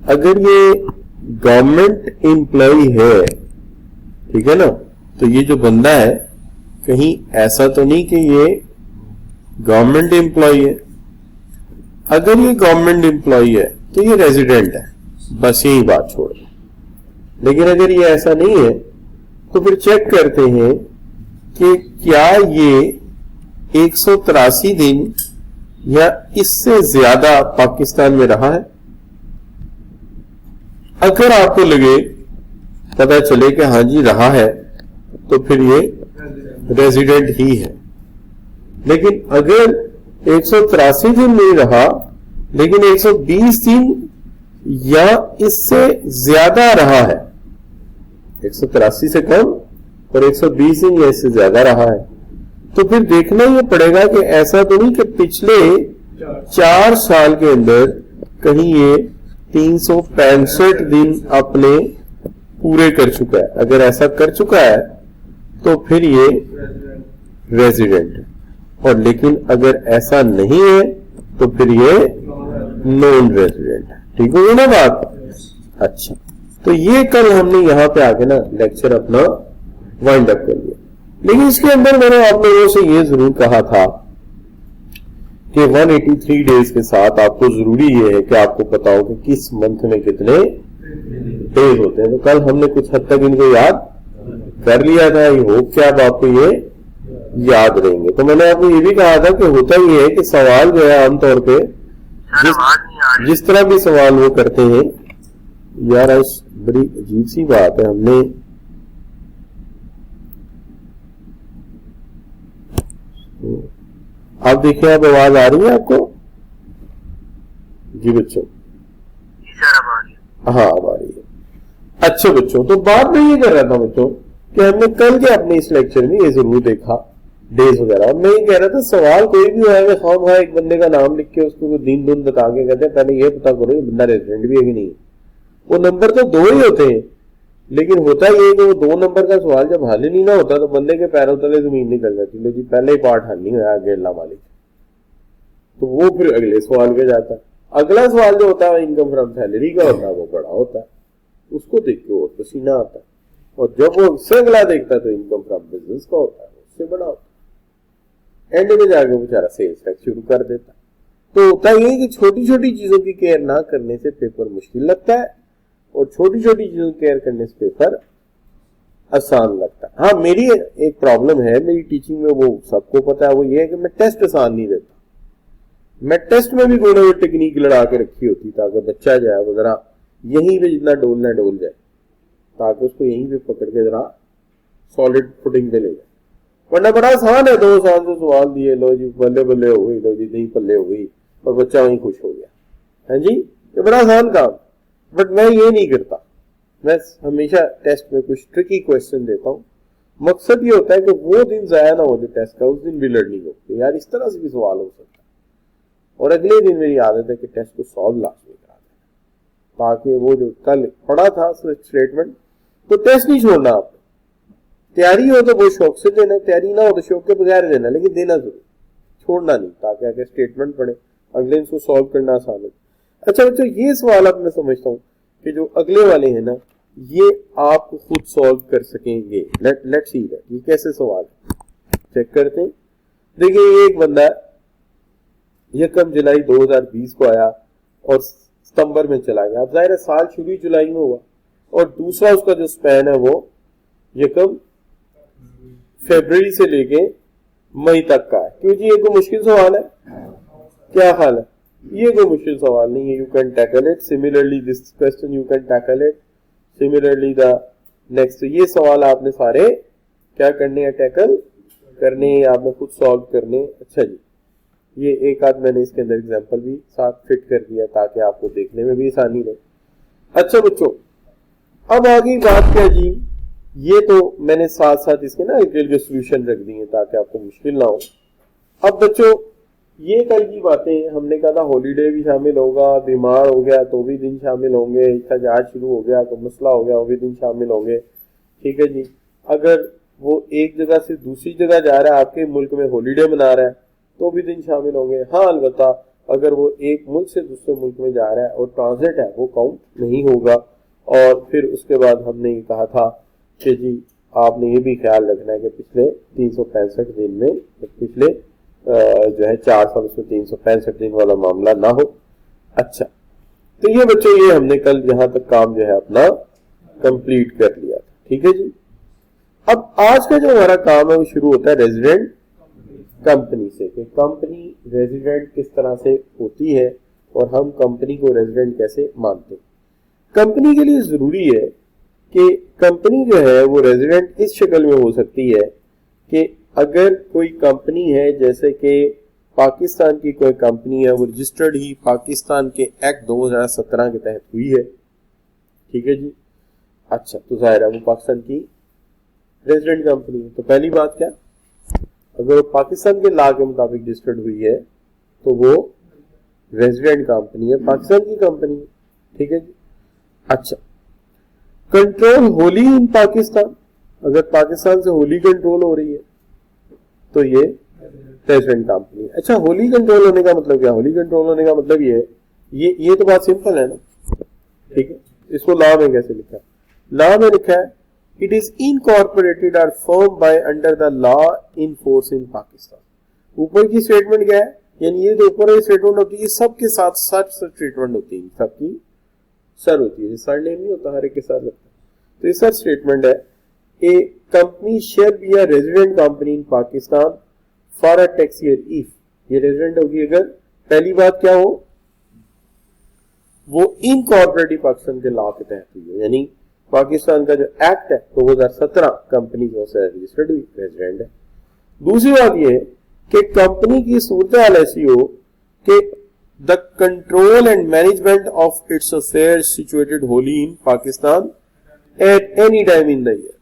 अगर ये government employ है, ठीक है ना, तो ये जो बंदा है कहीं ऐसा तो नहीं कि ये गवर्नमेंट एम्प्लॉय है। अगर ये गवर्नमेंट एम्प्लॉय है तो ये रेजिडेंट है, बस यही बात छोड़। लेकिन अगर ये ऐसा नहीं है तो फिर चेक करते हैं कि क्या ये 183 दिन या इससे ज्यादा पाकिस्तान में रहा है। अगर आपको लगे, पता चले कि हाँ जी रहा है, तो फिर ये रेजिडेंट ही है। लेकिन अगर 183 दिन नहीं रहा लेकिन 120 दिन या इससे ज्यादा रहा है, 183 से कम और 120 दिन या इससे ज्यादा रहा है, तो फिर देखना ये पड़ेगा कि ऐसा तो नहीं कि पिछले 4 साल के अंदर कहीं ये 365 दिन अपने पूरे कर चुका है। अगर ऐसा कर चुका है तो फिर ये रेजिडेंट है, और लेकिन अगर ऐसा नहीं है तो फिर ये नॉन रेजिडेंट है। ठीक होगी ना बात? अच्छा, तो ये कल हमने यहां पे आके ना लेक्चर अपना वाइंड अप कर लिया। लेकिन इसके अंदर मैंने आप लोगों से ये जरूर कहा था कि 183 डेज के साथ आपको जरूरी ये है कि आपको पता हो कि किस मंथ में कितने डेज होते हैं। तो कल हमने कुछ हद तक इनको याद कर लिया था। आई होप कि अब आपको ये याद रहेंगे। तो मैंने आपको ये भी कहा था कि होता ये है कि सवाल जो है आमतौर पे जिस तरह भी सवाल वो करते हैं, यार आज बड़ी अजीब सी बात है, हमने आप देखिए, आप आवाज आ रही है आपको? जी बच्चों, हाँ अब आ रही है। अच्छा बच्चों, तो बात मैं ये कर रहा था बच्चों कि हमने कल के अपने इस लेक्चर में ये जरूर देखा डेज वगैरह। मैं ये कह रहा था सवाल कोई भी है खाम एक बंदे का नाम लिख के उसको दिन दुन बता के कहते हैं पहले ये पता करो ये बंदा रेजिडेंट भी है कि नहीं। वो नंबर तो 2 ही होते हैं, लेकिन होता ये कि वो 2 नंबर का सवाल जब हल ही नहीं ना होता तो बंदे के पैरों तले जमीन निकल जाती है। जी पहले ही पार्ट हल नहीं हुआ, आगे अल्लाह मालिक, तो वो फिर अगले सवाल पे जाता है। अगला सवाल जो होता है इनकम फ्रॉम सैलरी का होता है, वो बड़ा होता है, उसको देख के और पसीना आता है। और जब वो उससे अगला देखता है तो इनकम फ्रॉम बिजनेस का होता है, उससे बड़ा होता है। एंड में जाके बेचारा सेल्स टैक्स शुरू कर देता है। तो होता ये कि छोटी छोटी चीजों की केयर ना करने से पेपर मुश्किल लगता है, और छोटी छोटी चीजों की केयर करने से पेपर आसान लगता है। हाँ, मेरी एक प्रॉब्लम है मेरी टीचिंग में, वो सबको पता है, वो ये है कि मैं टेस्ट आसान नहीं देता। मैं टेस्ट में भी कोई ना कोई टेक्निक लड़ा के रखी होती ताकि बच्चा जो है वो जरा यहीं पे जितना डोलना डोल जाए, ताकि उसको यहीं पे पकड़ के जरा सॉलिड फुटिंग पे ले जाए। वरना बड़ा आसान है, 2 साल से सवाल दिए, लो जी बल्ले बल्ले हो गई, लो जी नहीं पल्ले हो गई, और बच्चा वहीं खुश हो गया। है जी, ये बड़ा आसान काम। बट मैं ये नहीं करता, मैं हमेशा टेस्ट में कुछ ट्रिकी क्वेश्चन देता हूँ। मकसद ये होता है कि वो दिन जाया ना हो जो टेस्ट का, उस दिन भी लर्निंग हो कि यार इस तरह से भी सवाल हो सकता है। और अगले दिन मेरी आदत है कि टेस्ट को सॉल्व लास्ट में करा देना, ताकि वो जो कल पढ़ा था स्टेटमेंट, तो टेस्ट नहीं छोड़ना। आप तैयारी हो तो वो शौक से देना, तैयारी ना हो तो शौक के बगैर देना, लेकिन देना जरूर, छोड़ना नहीं, ताकि आगे स्टेटमेंट पढ़े, अगले दिन उसको सॉल्व करना आसान हो। अच्छा बच्चों, ये सवाल अब मैं समझता हूँ कि जो अगले वाले हैं ना, ये आप खुद सॉल्व कर सकेंगे। लेट्स सी दैट ये कैसे सवाल है, चेक करते हैं। देखिए, ये एक बंदा है, 1 जुलाई 2020 को आया और सितंबर में चला गया। अब जाहिर है साल शुरू जुलाई में हुआ, और दूसरा उसका जो स्पैन है वो 1 फरवरी से लेके मई तक का है। क्यों जी, ये कोई मुश्किल सवाल है? क्या ख्याल है? ये कोई मुश्किल सवाल नहीं है, you can tackle it. Similarly this question you can tackle it, similarly the next. ये सवाल आपने सारे क्या करने हैं, टैकल करने हैं, आपने खुद सॉल्व करने। अच्छा जी, ये एक आध मैंने इसके अंदर एग्जांपल भी साथ फिट कर दिया ताकि आपको देखने में भी आसानी रहे। अच्छा बच्चों, अब आगे बात क्या जी, ये तो मैंने साथ साथ इसके ना के सोल्यूशन रख दिए ताकि आपको मुश्किल ना हो। अब बच्चों, ये कल की बातें हमने कहा था, हॉलीडे भी शामिल होगा, बीमार हो गया तो भी दिन शामिल होंगे, एहतजाज शुरू हो गया तो मसला हो गया, वो भी दिन शामिल होंगे। ठीक है जी, अगर वो एक जगह से दूसरी जगह जा रहा है, आपके मुल्क में हॉलीडे मना रहा है, तो भी दिन शामिल होंगे। हाँ, अलबत्ता अगर वो एक मुल्क से दूसरे मुल्क में जा रहा है और ट्रांजिट है वो काउंट नहीं होगा। और फिर उसके बाद हमने ये कहा था कि जी आपने ये भी ख्याल रखना है कि पिछले 365 दिन में पिछले जो है 4 साल उसमें 365 दिन वाला मामला ना हो। अच्छा, तो ये बच्चों ये हमने कल यहां तक काम जो है अपना कंप्लीट कर लिया था। ठीक है जी। अब आज का जो हमारा काम है वो शुरू होता है रेजिडेंट कंपनी से, कि कंपनी रेजिडेंट किस तरह से होती है और हम कंपनी को रेजिडेंट कैसे मानते हैं। कंपनी के लिए जरूरी है कि कंपनी जो है वो रेजिडेंट इस शक्ल में हो सकती है कि अगर कोई कंपनी है, जैसे कि पाकिस्तान की कोई कंपनी है, वो रजिस्टर्ड ही पाकिस्तान के एक्ट 2017 के तहत हुई है। ठीक है जी। अच्छा, तो जाहिर है वो पाकिस्तान की रेजिडेंट कंपनी है। तो पहली बात क्या, अगर वो पाकिस्तान के लॉ के मुताबिक रजिस्टर्ड हुई है तो वो रेजिडेंट कंपनी है, पाकिस्तान की कंपनी है। ठीक है जी। अच्छा, कंट्रोल होली इन पाकिस्तान, अगर पाकिस्तान से होली कंट्रोल हो रही है तो ये रेजिडेंट कंपनी है। अच्छा, होली कंट्रोल होने का मतलब क्या, होली कंट्रोल होने का मतलब ये तो बात सिंपल है ना। ठीक है, इसको लॉ में कैसे लिखा है, लॉ में लिखा है इट इज इनकॉर्पोरेटेड और firm by under the law in force in Pakistan. ऊपर की स्टेटमेंट क्या है, यानी ये जो ऊपर वाली स्टेटमेंट होती है सबके साथ सर स्टेटमेंट होती है, सबकी सर होती है, सर नेम नहीं होता, हर एक के साथ लगता है। तो ये सर स्टेटमेंट है, a company shall be a resident company in Pakistan for a tax year if, ये रेजिडेंट होगी अगर पहली बात क्या हो, वो इनकॉर्पोरेटिव पाकिस्तान के लॉ के तहत हुई है, यानी पाकिस्तान का जो एक्ट है 2017 कंपनी जो से रजिस्टर्ड हुई रेजिडेंट है। दूसरी बात ये है कि कंपनी की सूरत हाल ऐसी हो कि the control and management of it's affairs situated wholly in Pakistan at any time in the year,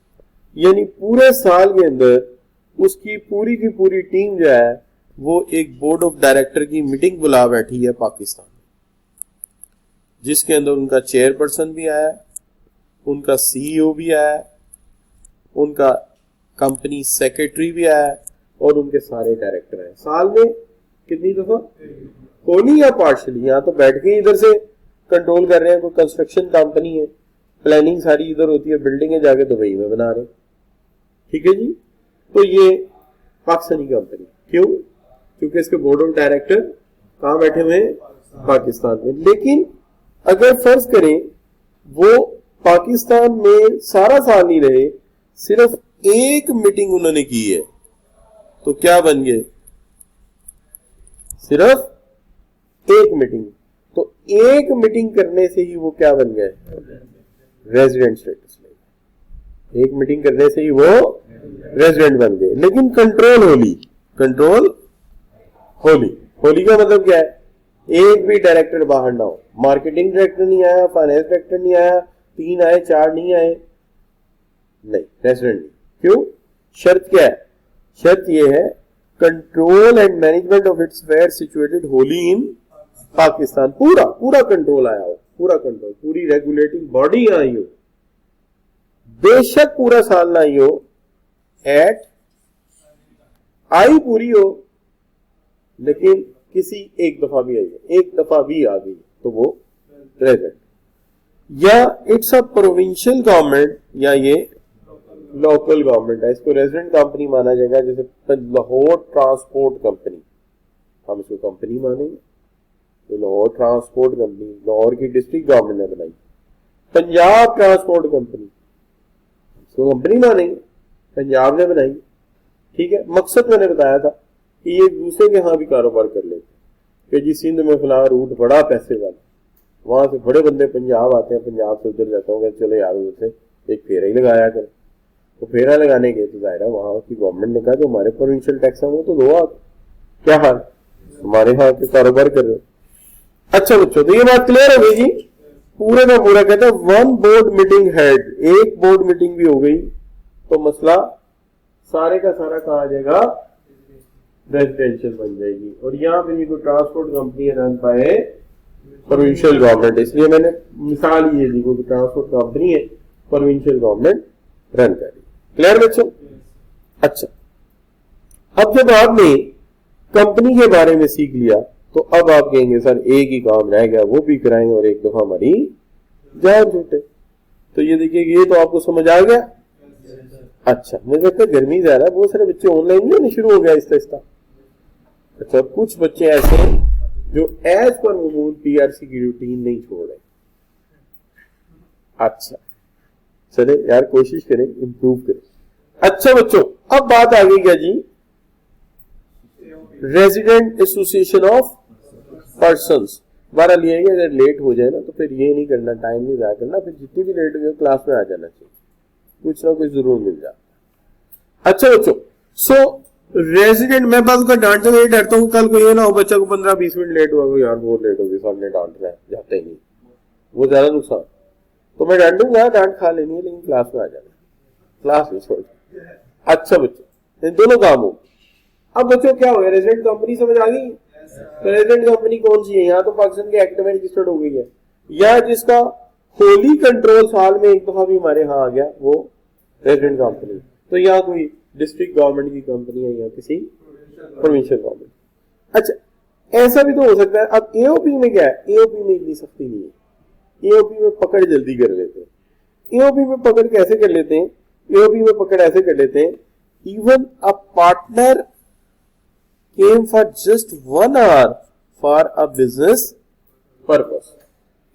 यानी पूरे साल के अंदर उसकी पूरी की पूरी टीम जो है वो एक बोर्ड ऑफ डायरेक्टर की मीटिंग बुला बैठी है पाकिस्तान में, जिसके अंदर उनका चेयरपर्सन भी आया, उनका सीईओ भी आया, उनका कंपनी सेक्रेटरी भी आया और उनके सारे डायरेक्टर आए। साल में कितनी दफा, होली या पार्शली, यहाँ तो बैठ के इधर से कंट्रोल कर रहे हैं। कोई कंस्ट्रक्शन कंपनी है, प्लानिंग सारी इधर होती है, बिल्डिंगें जाके दुबई में बना रहे हैं। ठीक है जी। तो ये पाकिस्तानी कंपनी, क्यों, क्योंकि इसके बोर्ड ऑफ डायरेक्टर कहाँ बैठे हुए हैं, पाकिस्तान में। लेकिन अगर फर्ज करें वो पाकिस्तान में सारा साल नहीं रहे, सिर्फ एक मीटिंग उन्होंने की है, तो क्या बन गए, सिर्फ एक मीटिंग, तो एक मीटिंग करने से ही वो क्या बन गए, रेजिडेंट स्टेटस ले, एक मीटिंग करने से ही वो रेजिडेंट बन गए। लेकिन कंट्रोल होली, कंट्रोल होली, होली का मतलब क्या है, एक भी डायरेक्टर बाहर ना हो, मार्केटिंग डायरेक्टर नहीं आया, फाइनेंस डायरेक्टर नहीं आया, 3 आए 4 नहीं आए, नहीं, रेजिडेंट नहीं। क्यों, शर्त क्या है, शर्त ये है control and management of its affair situated wholly in Pakistan, पूरा कंट्रोल आया हो, पूरा कंट्रोल, पूरी रेगुलेटिंग बॉडी आई हो, बेशक पूरा साल ना आई हो, एट आई पूरी हो, लेकिन किसी एक दफा भी आई है, एक दफा भी आ गई तो वो रेजिडेंट, या इट्स अ प्रोविंशियल गवर्नमेंट या ये लोकल गवर्नमेंट है, इसको रेजिडेंट कंपनी माना जाएगा। जैसे लाहौर ट्रांसपोर्ट कंपनी, हम इसको कंपनी मानेंगे, तो लाहौर ट्रांसपोर्ट कंपनी लाहौर की डिस्ट्रिक्ट गवर्नमेंट ने बनाई। पंजाब ट्रांसपोर्ट कंपनी, इसको कंपनी मानेंगे, पंजाब ने बनाई। ठीक है, मकसद मैंने बताया था कि ये एक दूसरे के यहाँ भी कारोबार कर लेते, कि जी सिंध में फला रूट बड़ा पैसे वाला, वहां से बड़े बंदे पंजाब आते हैं, पंजाब से उधर जाता हूँ, चलो यार उधर से एक फेरा ही लगाया कर, तो फेरा लगाने के तो जाहिर है वहां की गवर्नमेंट ने कहा जो हमारे प्रोविंशियल टैक्स है वो तो दो, आप क्या हाल, हमारे यहाँ के कारोबार कर रहे हो। अच्छा बच्चों, तो ये बात क्लियर हो गई जी, पूरे का पूरा कहते हैं वन बोर्ड मीटिंग हेड, एक बोर्ड मीटिंग भी हो गई तो मसला सारे का सारा कहा जाएगा, रेजिडेंशियल बन जाएगी। और यहाँ पे कोई ट्रांसपोर्ट कंपनी रन पाए प्रोविंशियल गवर्नमेंट, इसलिए मैंने मिसाल ये दी, कोई ट्रांसपोर्ट कंपनी है प्रोविंशियल गवर्नमेंट रन कर रही। क्लियर बच्चों। अच्छा, अब जब आपने कंपनी के बारे में सीख लिया तो अब आप कहेंगे सर एक ही काम रह गया, वो भी कराएं और एक दफा हमारी जान छूटे। तो ये देखिए, ये तो आपको समझ आ गया। अच्छा, मुझे लगता है गर्मी ज्यादा है, बहुत सारे बच्चे ऑनलाइन नहीं होने शुरू हो गया आहिस्ता आहिस्ता। अच्छा, कुछ बच्चे ऐसे हैं जो एज पर मामूल पीआरसी की रूटीन नहीं छोड़ रहे। अच्छा चले यार, कोशिश करें, इंप्रूव करें। अच्छा बच्चों, अब बात आ गई क्या जी, रेजिडेंट एसोसिएशन ऑफ पर्संस। बहरहाल ये है कि अगर लेट हो जाए ना तो फिर ये नहीं करना, टाइम नहीं जाया करना, फिर जितनी भी लेट हो जाए क्लास में आ जाना चाहिए, कुछ ना कुछ जरूर मिल जाता। अच्छा बच्चों, सो रेजिडेंट, मैं बात का डांटता हूँ, ये डरता हूँ कल को ये ना हो बच्चा को 15-20 मिनट लेट हुआ, यार बहुत लेट हो गई, सामने डांट रहा है, जाते ही नहीं, वो ज्यादा नुकसान। तो मैं डांटूंगा, डांट खा लेनी है, लेकिन क्लास में आ जाना, क्लास में छोड़। अच्छा बच्चों, इन दोनों काम हो। अब बच्चों क्या हो गया, रेजिडेंट कंपनी समझ आ गई। तो रेजिडेंट कंपनी कौन सी है, यहाँ तो पाकिस्तान के एक्ट में रजिस्टर्ड हो गई है, या जिसका होली कंट्रोल साल में एक दफा भी हमारे यहाँ आ गया, वो रेजिडेंट कंपनी। तो यहाँ कोई डिस्ट्रिक्ट गवर्नमेंट की कंपनी है या किसी प्रोविंशियल गवर्नमेंट। अच्छा, ऐसा भी तो हो सकता है। अब एओपी में क्या है, एओपी में इतनी सख्ती नहीं है, एओपी में पकड़ जल्दी कर लेते हैं। एओपी में पकड़ कैसे कर लेते हैं, एओपी में पकड़ ऐसे कर लेते हैं, even a partner came for just 1 hour for a business purpose।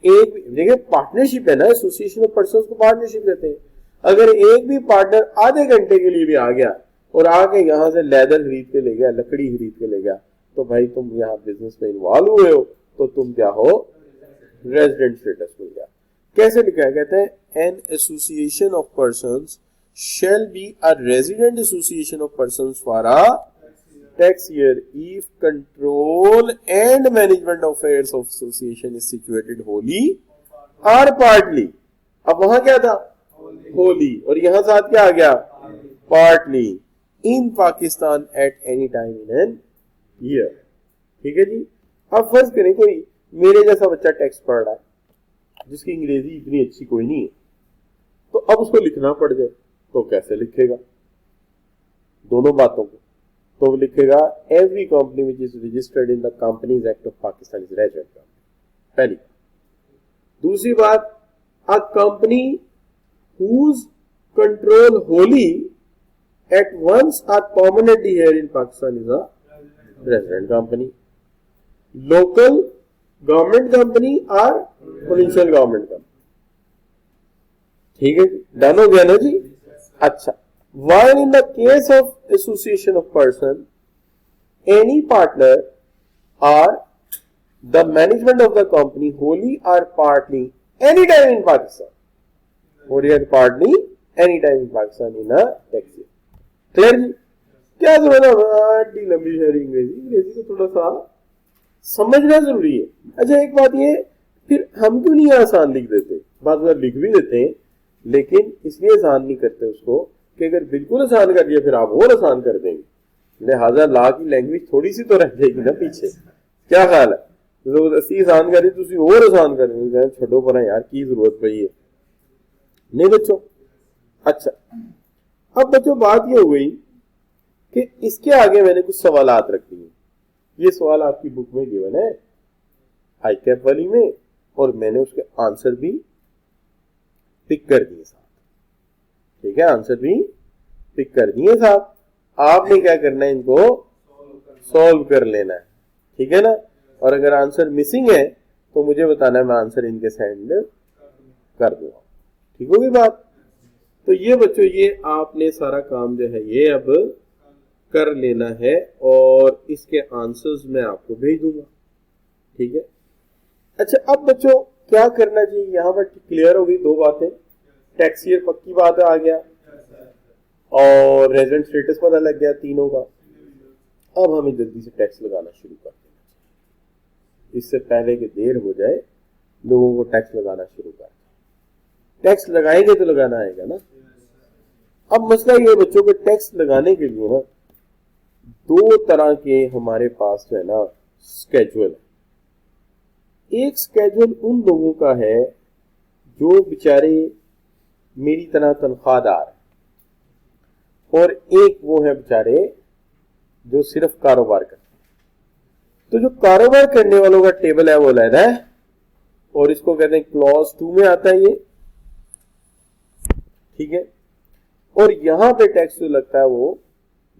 एक देखिए, पार्टनरशिप है ना, एसोसिएशन ऑफ पर्संस को पार्टनरशिप कहते हैं। अगर एक भी पार्टनर आधे घंटे के लिए भी आ गया और आके यहां से लेदर खरीद के ले गया, लकड़ी खरीद के ले गया, तो भाई तुम यहाँ बिजनेस में इन्वॉल्व हुए हो, तो तुम क्या हो, रेजिडेंट स्टेटस मिल गया। कैसे लिखा है, कहते हैं an association of persons shall be a resident association of persons for a tax year if control and management affairs of association is situated wholly or partly। अब वहां क्या था, wholly, और यहां साथ क्या आ गया, partly, in Pakistan at any time in an year। ठीक है जी। अब फर्ज करें कोई मेरे जैसा बच्चा टैक्स पढ़ रहा है, जिसकी अंग्रेजी इतनी अच्छी कोई नहीं है, तो अब उसको लिखना पड़ जाए, तो कैसे लिखेगा दोनों बातों को, तो वो लिखेगा every company which is registered in the companies act of Pakistan is resident company, पहली। दूसरी बात, a company whose control wholly at once or permanently here in Pakistan is a resident company. Local government company और provincial government company. ठीक है, done हो गया ना जी। अच्छा, while in the case of association of person, any partner or the management of the company wholly or partly anytime in Pakistan, wholly or partly anytime in Pakistan in a tax year। Clear जी। क्या जरूरत है बड़ी लंबी शहरी अंग्रेजी, अंग्रेजी को थोड़ा सा समझना जरूरी है। अच्छा एक बात ये, फिर हम क्यों नहीं आसान लिख देते, बात बार लिख भी देते हैं, लेकिन इसलिए आसान नहीं करते उसको कि अगर बिल्कुल आसान कर दिया फिर आप और आसान कर देंगे, लिहाजा ला की लैंग्वेज थोड़ी सी तो रह जाएगी ना पीछे। क्या ख्याल है, जबरदस्ती आसान करी तुम और आसान कर देंगे, छोड़ो पर यार की जरूरत पई है नहीं बच्चों। अच्छा, अब बच्चों बात ये हो गई कि इसके आगे मैंने कुछ सवालात रख दिए। ये सवाल आपकी बुक में गिवन है आई कैप वाली में, और मैंने उसके आंसर भी पिक कर दिए साथ। ठीक है, आंसर भी पिक कर दिए साथ। आपने क्या करना है, इनको सॉल्व कर लेना है। ठीक है ना, और अगर आंसर मिसिंग है तो मुझे बताना है, मैं आंसर इनके सेंड कर दूंगा। ठीक होगी बात। तो ये बच्चों, ये आपने सारा काम जो है ये अब कर लेना है, और इसके आंसर्स मैं आपको भेज दूंगा। ठीक है। अच्छा, अब बच्चों क्या करना चाहिए, यहां पर क्लियर हो गई दो बातें, टैक्स ईयर पक्की बात आ गया और रेजिडेंट स्टेटस पता लग गया तीनों का। अब हमें जल्दी से टैक्स लगाना शुरू कर देना चाहिए, इससे पहले कि देर हो जाए, लोगों को टैक्स लगाना शुरू कर। टैक्स लगाएंगे तो लगाना आएगा ना। अब मसला ये बच्चों को टैक्स लगाने के लिए ना दो तरह के हमारे पास जो है ना स्केड्यूल। एक स्केड्यूल उन लोगों का है जो बेचारे मेरी तरह तनख्वाहदार, और एक वो है बेचारे जो सिर्फ कारोबार करते हैं। तो जो कारोबार करने वालों का टेबल है वो अलग है, और इसको कहते हैं क्लॉज 2 में आता है ये, ठीक है। और यहां पे टैक्स जो लगता है वो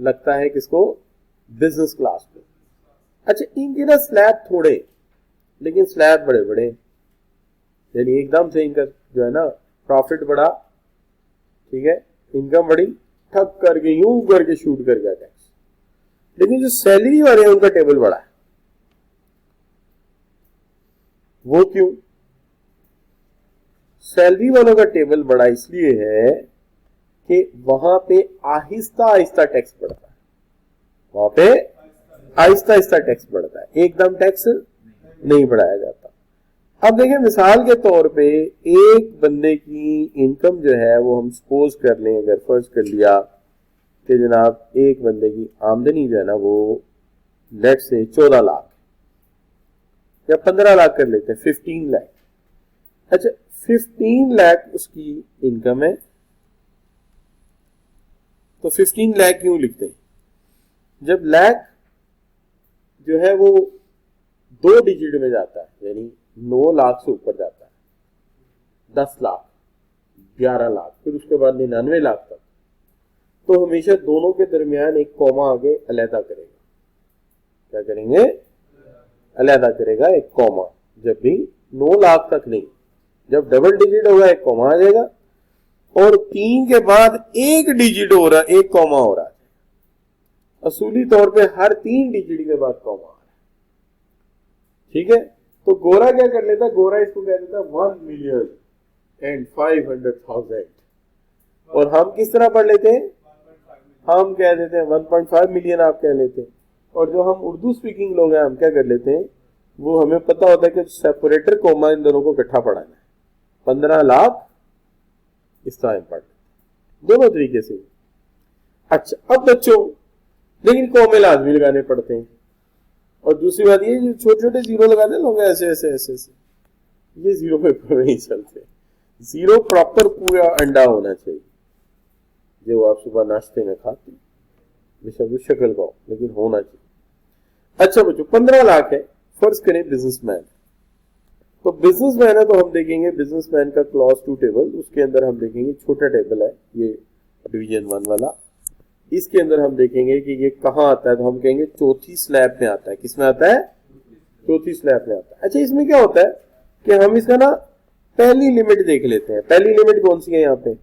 लगता है किसको, बिजनेस क्लास पे। अच्छा, इनके ना स्लैब थोड़े लेकिन स्लैब बड़े बड़े, यानी एकदम से इनका जो है ना प्रॉफिट बड़ा, ठीक है, इनकम बड़ी, ठक करके यूं करके शूट कर गया टैक्स। लेकिन जो सैलरी वाले हैं उनका टेबल बड़ा है। वो क्यों? सैलरी वालों का टेबल बड़ा इसलिए है कि वहां पे आहिस्ता आहिस्ता टैक्स बढ़ता है, वहां पे आहिस्ता आहिस्ता टैक्स बढ़ता है, एकदम टैक्स नहीं बढ़ाया जाता। अब देखिए मिसाल के तौर पे एक बंदे की इनकम जो है वो हम सपोज कर लें, अगर फर्ज कर लिया कि जनाब एक बंदे की आमदनी जो है ना वो लेट से 14 लाख या 15 लाख कर लेते हैं, 15 लाख। अच्छा, 15 लाख उसकी इनकम है, तो 15 लाख क्यों लिखते हैं? जब लाख जो है वो 2 डिजिट में जाता है, यानी 9 लाख से ऊपर जाता है, 10 लाख, 11 लाख, फिर उसके बाद 99 लाख तक, तो हमेशा दोनों के दरमियान एक कॉमा आगे अलहदा करेगा। क्या करेंगे? अलहदा करेगा एक कॉमा। जब भी 9 लाख तक नहीं, जब डबल डिजिट होगा एक कॉमा आ जाएगा, और 3 के बाद एक डिजिट हो रहा, एक कॉमा हो रहा है। असूली तौर पे हर 3 डिजिट के बाद कॉमा आ रहा है, ठीक है। तो गोरा क्या कर लेता? गोरा इसको कह देता 1,500,000, और हम किस तरह पढ़ लेते हैं? हम कह देते हैं 1.5 मिलियन, आप कह लेते हैं। और जो हम उर्दू स्पीकिंग लोग हैं हम क्या कर लेते हैं, वो हमें पता होता है कि सेपरेटर कोमा इन दोनों को इकट्ठा पढ़ाना है, 15 लाख इस तरह पढ़ दोनों तरीके से। अच्छा, अब बच्चों लेकिन कोमे लाजमी लगाने पड़ते हैं, और दूसरी बात ये जो छोटे छोटे जीरो लगाते हैं लोग ऐसे ऐसे ऐसे ऐसे, ये जीरो पेपर में नहीं चलते। जीरो प्रॉपर पूरा अंडा होना चाहिए जो आप सुबह नाश्ते में खाते, बेशक उस शक्ल का हो लेकिन होना चाहिए। अच्छा बच्चों, 15 लाख है, फर्ज करें बिजनेसमैन। तो बिजनेसमैन है तो हम देखेंगे बिजनेसमैन का क्लॉज 2 टेबल, उसके अंदर हम देखेंगे छोटा टेबल है ये डिवीजन 1 वाला। इसके अंदर हम देखेंगे कि ये कहां आता है, तो हम कहेंगे चौथी स्लैब में आता है। किसमें आता है? चौथी स्लैब में आता है। अच्छा, इसमें क्या होता है कि हम इसका ना पहली लिमिट देख लेते हैं। पहली लिमिट कौन सी है यहाँ पे?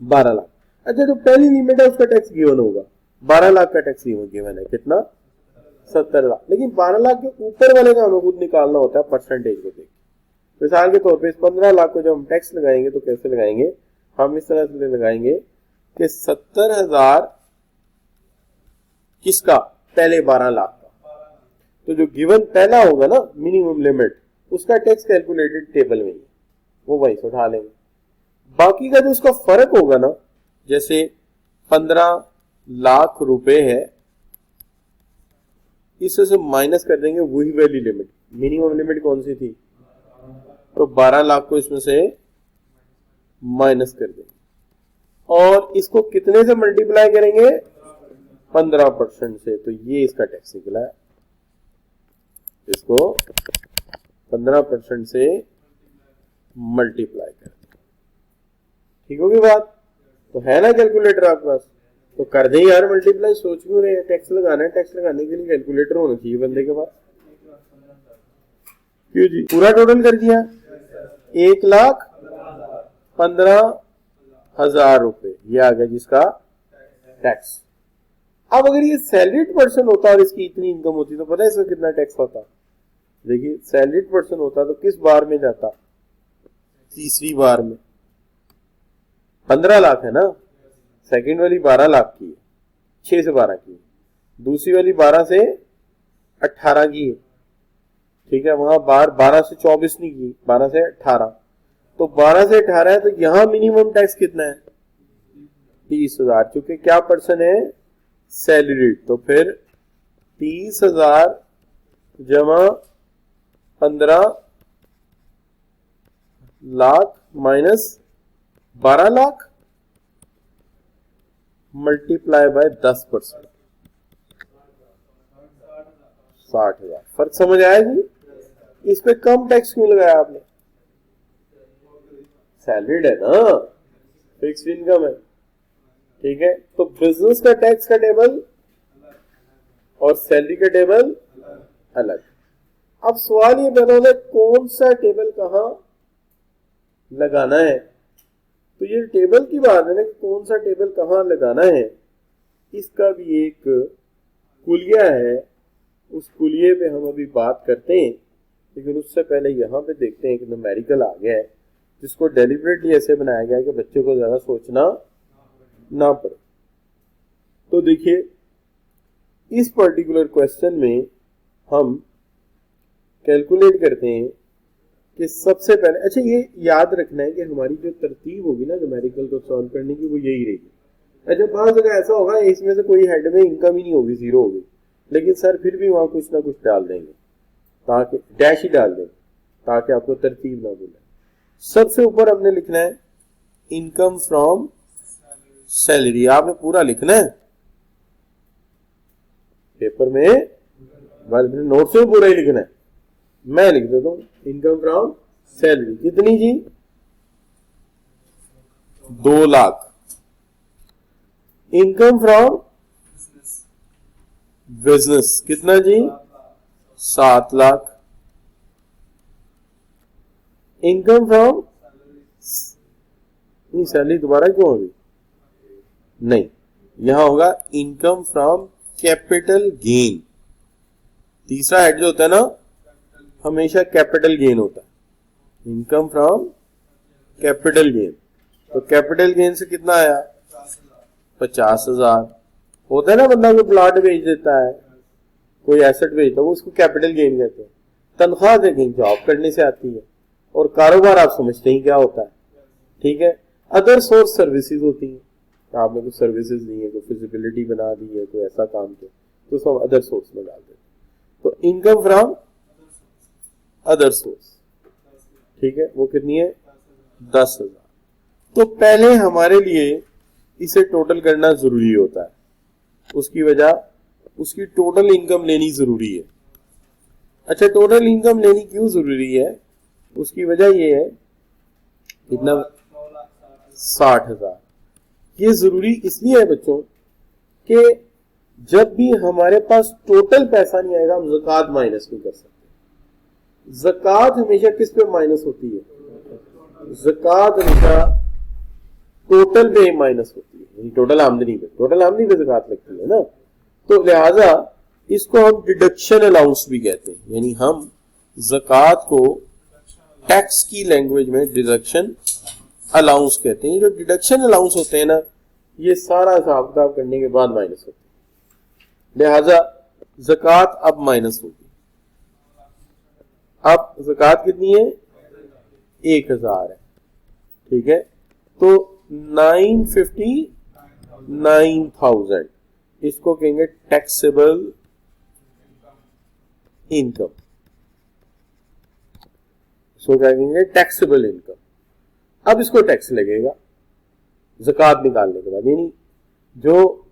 12 लाख। अच्छा, जो पहली लिमिट है उसका टैक्स गिवन होगा, 12 लाख का टैक्स गिवन है, कितना? 70 लाख। लेकिन 12 लाख के ऊपर वाले का हमें खुद निकालना होता है परसेंटेज को देख। मिसाल के तौर पे इस 15 लाख को जब हम टैक्स लगाएंगे तो कैसे लगाएंगे? हम इस तरह से लगाएंगे कि 70,000 किसका? पहले 12 लाख का। तो जो गिवन पहला होगा ना मिनिमम लिमिट, उसका टैक्स कैलकुलेटेड टेबल में ही, वो वहीं से उठा लेंगे। बाकी का जो उसका फर्क होगा ना, जैसे 15 लाख रुपए है, इससे से माइनस कर देंगे वही वाली लिमिट। मिनिमम लिमिट कौन सी थी? तो 12 लाख को इसमें से माइनस कर देंगे, और इसको कितने से मल्टीप्लाई करेंगे? 15% से। तो ये इसका टैक्स निकला है, इसको 15% से मल्टीप्लाई कर दें। ठीक होगी बात? तो है ना कैलकुलेटर आपके पास? तो कर दें यार मल्टीप्लाई, सोच क्यों रहे हैं? टैक्स लगाना है, टैक्स लगाने के लिए कैलकुलेटर होना चाहिए बंदे के पास। क्यों जी? पूरा टोटल कर दिया, 1,15,000 रुपए ये आ गया जिसका टैक्स। अब अगर ये सैलरीड पर्सन होता और इसकी इतनी इनकम होती तो पता है इसका कितना टैक्स होता? देखिए, सैलरीड पर्सन होता तो किस बार में जाता? तीसरी बार में। 15 लाख है ना, सेकंड वाली 12 लाख की है, 6 से 12 की है, दूसरी वाली 12 से 18 की है, ठीक है। वहां 12 से 24 नहीं की, 12 से 18। तो 12 से 18 है, तो यहां मिनिमम टैक्स कितना है? 30,000। चूंकि क्या पर्सन है? सैलरीड। तो फिर 30,000 जमा 15 lakh minus 12 lakh multiply by 10%, 60,000। फर्क समझ आया जी? इस पे कम टैक्स क्यों लगाया आपने? सैलरीड है ना, फिक्स्ड इनकम है, ठीक है। तो बिजनेस का टैक्स का टेबल और सैलरी का टेबल अलग। अब सवाल ये पैदा होता है कौन सा टेबल कहां लगाना है। तो ये टेबल की बात है ना कि कौन सा टेबल कहां लगाना है, इसका भी एक कुलिया है। उस कुलिये पे हम अभी बात करते हैं, लेकिन उससे पहले यहां पे देखते हैं कि न्यूमेरिकल आ गया है जिसको डेलिबरेटली ऐसे बनाया गया है कि बच्चे को ज्यादा सोचना ना पड़े। तो देखिए इस पर्टिकुलर क्वेश्चन में हम कैलकुलेट करते हैं कि सबसे पहले, अच्छा ये याद रखना है कि हमारी जो तरतीब होगी ना न्यूमेरिकल को सॉल्व करने की वो यही रहेगी। अच्छा बहुत जगह ऐसा होगा इसमें से कोई हेड में इनकम ही नहीं होगी, जीरो होगी, लेकिन सर फिर भी वहां कुछ ना कुछ डाल देंगे, ताकि डैश ही डाल देंगे ताकि आपको तरतीब ना भूले। सबसे ऊपर हमने लिखना है इनकम फ्रॉम सैलरी। आपने पूरा लिखना है पेपर में, नोट्स में पूरा ही लिखना है। मैं लिख देता हूं इनकम फ्रॉम सैलरी कितनी जी? 2 लाख। इनकम फ्रॉम बिजनेस कितना जी? 7 लाख। इनकम फ्रॉम, नहीं सैलरी दोबारा क्यों होगी? नहीं, यहां होगा इनकम फ्रॉम कैपिटल गेन। तीसरा हेड जो होता है ना हमेशा कैपिटल गेन होता है, इनकम फ्रॉम कैपिटल गेन। तो कैपिटल गेन से कितना आया? 50,000। होता है ना बंदा कोई प्लॉट बेच देता है, कोई एसेट बेचता है, वो उसको कैपिटल गेन कहते हैं। तनख्वाह से कहीं जॉब करने से आती है, और कारोबार आप समझते ही क्या होता है, ठीक है। अदर सोर्स सर्विसेज होती हैं, आपने कुछ सर्विसेज दी है, कोई फिजिबिलिटी बना दी है, कोई ऐसा काम किया, तो सब अदर सोर्स में डाल देते हैं। तो इनकम फ्रॉम अदर सोर्स, ठीक है, वो कितनी है? 10,000। तो पहले हमारे लिए इसे टोटल करना जरूरी होता है, उसकी वजह उसकी टोटल इनकम लेनी जरूरी है। अच्छा टोटल इनकम लेनी क्यों जरूरी है? उसकी वजह ये है कितना? 60,000। ये जरूरी इसलिए है बच्चों कि जब भी हमारे पास टोटल पैसा नहीं आएगा हम ज़कात माइनस नहीं कर सकते। ज़कात हमेशा किस पे माइनस होती है? ज़कात हमेशा टोटल पे माइनस होती है, टोटल आमदनी पे। टोटल आमदनी पे ज़कात लगती है ना, तो लिहाजा इसको हम डिडक्शन अलाउंस भी कहते हैं। यानी हम ज़कात को टैक्स की लैंग्वेज में डिडक्शन अलाउंस कहते हैं। जो डिडक्शन अलाउंस होते हैं ना, ये सारा हिसाब किताब करने के बाद माइनस होते हैं, लिहाजा ज़कात अब माइनस होगी। अब ज़कात कितनी है? 1,000 है, ठीक है। तो 959,000 इसको कहेंगे टैक्सेबल इनकम, इसको क्या कहेंगे? Taxable income. अब इसको टैक्स लगेगा ज़कात निकालने के बाद, यानी जो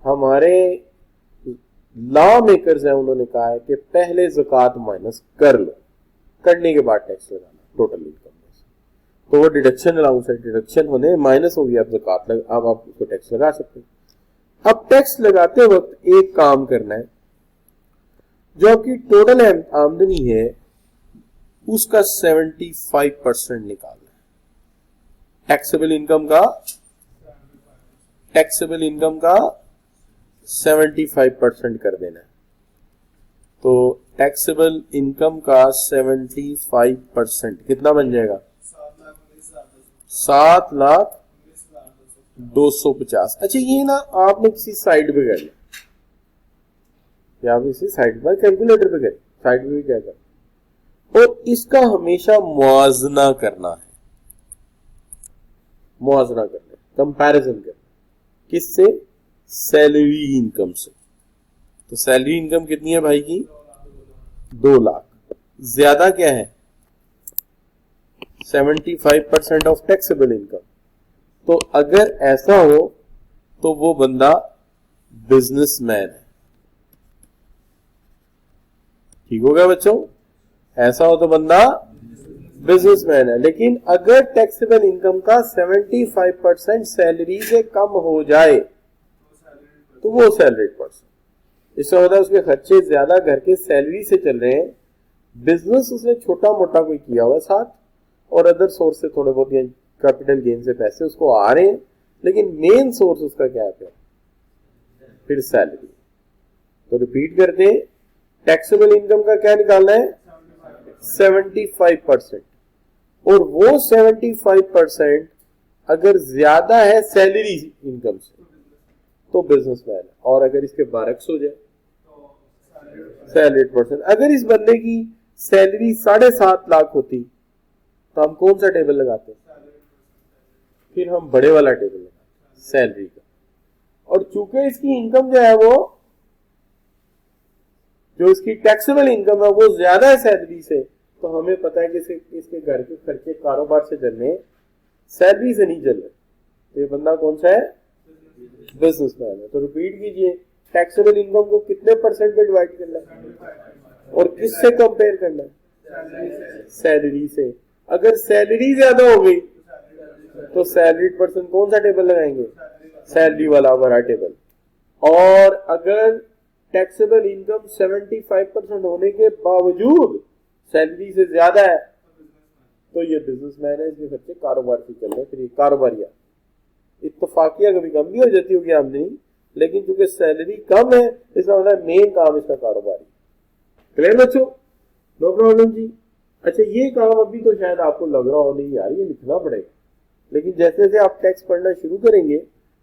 हमारे लॉ मेकर्स हैं उन्होंने कहा है कि पहले ज़कात माइनस कर लो, करने के बाद टैक्स लगाना टोटल इनकम में। तो वो डिडक्शन अलाउंस है, डिडक्शन होने माइनस हो गया, अब ज़कात अब आप उसको टैक्स लगा सकते हैं। अब टैक्स लगाते वक्त एक काम करना है, जो आपकी टोटल आमदनी है उसका 75% निकालना है। टैक्सेबल इनकम का 75% कर देना है। तो टैक्सेबल इनकम का 75% कितना बन जाएगा? 7,02,50। अच्छा ये ना आपने किसी साइड पे कर लिया, या आप किसी साइड पर कैलकुलेटर पे करें, साइड पे भी क्या करें, और इसका हमेशा मुआवजा करना है, कंपैरिजन करना। किससे? सैलरी इनकम से। तो सैलरी इनकम कितनी है भाई की? 2 लाख। ज्यादा क्या है? 75% ऑफ टैक्सेबल इनकम। तो अगर ऐसा हो तो वो बंदा बिजनेसमैन है। ठीक हो गया बच्चों? ऐसा हो तो बंदा बिजनेसमैन है। लेकिन अगर टैक्सेबल इनकम का 75% सैलरी से कम हो जाए तो वो सैलरीड पर्सन। इससे होता है उसके खर्चे ज्यादा घर के सैलरी से चल रहे हैं, बिजनेस उसने छोटा मोटा कोई किया हुआ साथ, और अदर सोर्स से थोड़े बहुत कैपिटल गेन से पैसे उसको आ रहे हैं, लेकिन मेन सोर्स उसका क्या है? फिर सैलरी। तो रिपीट करते हैं, टैक्सेबल इनकम का क्या निकालना है? 75%। और वो 75% अगर ज्यादा है सैलरी इनकम से तो बिजनेसमैन है, और अगर इसके बरक्स हो जाए सैलरीड पर्सन। अगर इस बंदे की सैलरी 7.5 लाख होती तो हम कौन सा टेबल लगाते? फिर हम बड़े वाला टेबल लगाते, सैलरी का। और चूंकि इसकी इनकम जो है वो, जो इसकी टैक्सेबल इनकम है वो ज्यादा है सैलरी से, तो हमें पता है कि इसके घर के खर्चे कारोबार से चल रहे हैं, सैलरी से नहीं चल रहे। तो ये बंदा कौन सा है? बिजनेसमैन है। तो रिपीट कीजिए, टैक्सेबल इनकम को कितने परसेंट पे डिवाइड करना है और किससे कंपेयर करना है? सैलरी से। अगर सैलरी ज्यादा हो गई तो सैलरीड पर्सन कौन सा टेबल लगाएंगे? सैलरी वाला बड़ा टेबल। और अगर टैक्सेबल इनकम 75% होने के बावजूद सैलरी से ज्यादा है तो ये बिजनेसमैन है, इसके खर्चे कारोबार से चल रहे हैं, फिर ये कारोबारिया। इत्तफाकिया कभी कम भी हो जाती होगी आमदनी, लेकिन चूंकि सैलरी कम है इसका मतलब मेन काम इसका कारोबारी। क्लियर बच्चों? नो प्रॉब्लम जी। अच्छा, ये काम अभी तो शायद आपको लग रहा हो नहीं यार ये लिखना पड़ेगा, लेकिन जैसे जैसे आप टैक्स पढ़ना शुरू करेंगे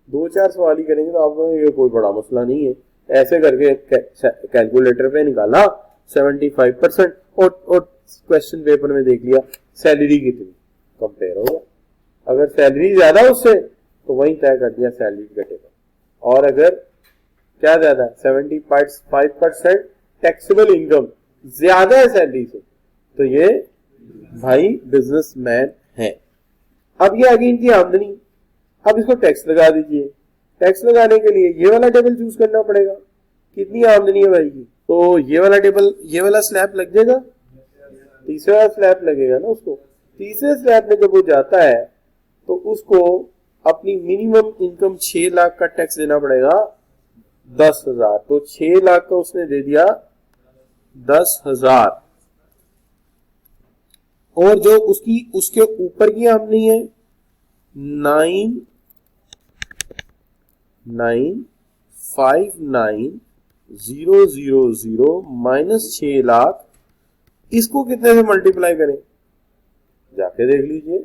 2-4 सवाल ही करेंगे तो आपको ये कोई बड़ा मसला नहीं है। ऐसे करके कैलकुलेटर पे निकाला 75% और क्वेश्चन पेपर में देख लिया सैलरी कितनी, कंपेयर होगा। अगर सैलरी ज्यादा उससे तो वही तय कर दिया सैलरी का टेबल। और अगर क्या ज्यादा है 75% टैक्सेबल इनकम ज्यादा है सैलरी से तो ये भाई बिजनेसमैन है। अब ये आगे इनकी आमदनी, अब इसको टैक्स लगा दीजिए। टैक्स लगाने के लिए ये वाला टेबल चूज करना पड़ेगा, कितनी आमदनी है भाई की, तो ये वाला टेबल, ये वाला स्लैब लग जाएगा, तीसरा वाला स्लैब लगेगा ना उसको। तीसरे स्लैब में जब वो जाता है तो उसको अपनी मिनिमम इनकम 6 लाख का टैक्स देना पड़ेगा 10,000। तो 6 लाख का उसने दे दिया 10,000। और जो उसके ऊपर की आमदनी है 9,959,000 माइनस 6 लाख, इसको कितने से मल्टीप्लाई करें जाके देख लीजिए,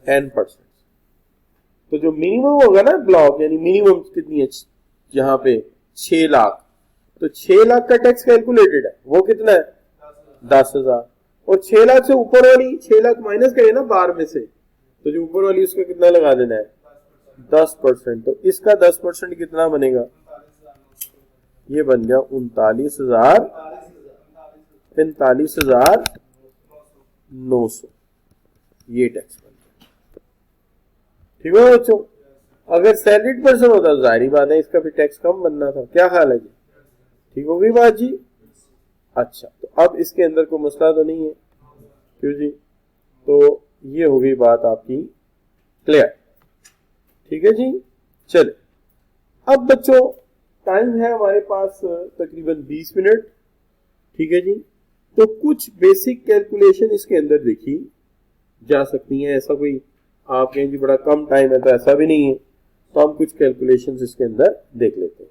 10%। तो जो मिनिमम होगा ना ब्लॉक, यानी मिनिमम कितनी है यहाँ पे 6 लाख, तो 6 लाख का टैक्स कैलकुलेटेड है, वो कितना है 10,000। और 6 लाख से ऊपर वाली 6 लाख माइनस करें ना बार में से, तो जो ऊपर वाली उसका कितना लगा देना है 10%। तो इसका 10% कितना बनेगा? ये बन गया 45,900। ये टैक्स बन गया। ठीक है बच्चों? अगर सैलरीड पर्सन होता तो जाहिर बात है इसका भी टैक्स कम बनना था। क्या ख्याल है जी? ठीक हो गई बात जी? अच्छा, तो अब इसके अंदर कोई मसला तो नहीं है, क्यों जी? तो ये हो गई बात आपकी क्लियर। ठीक है जी? चले, अब बच्चों टाइम है हमारे पास तकरीबन 20 मिनट। ठीक है जी? तो कुछ बेसिक कैलकुलेशन इसके अंदर देखी जा सकती हैं। ऐसा कोई आप कहें जी बड़ा कम टाइम है तो ऐसा भी नहीं है, तो हम कुछ कैलकुलेशंस इसके अंदर देख लेते हैं।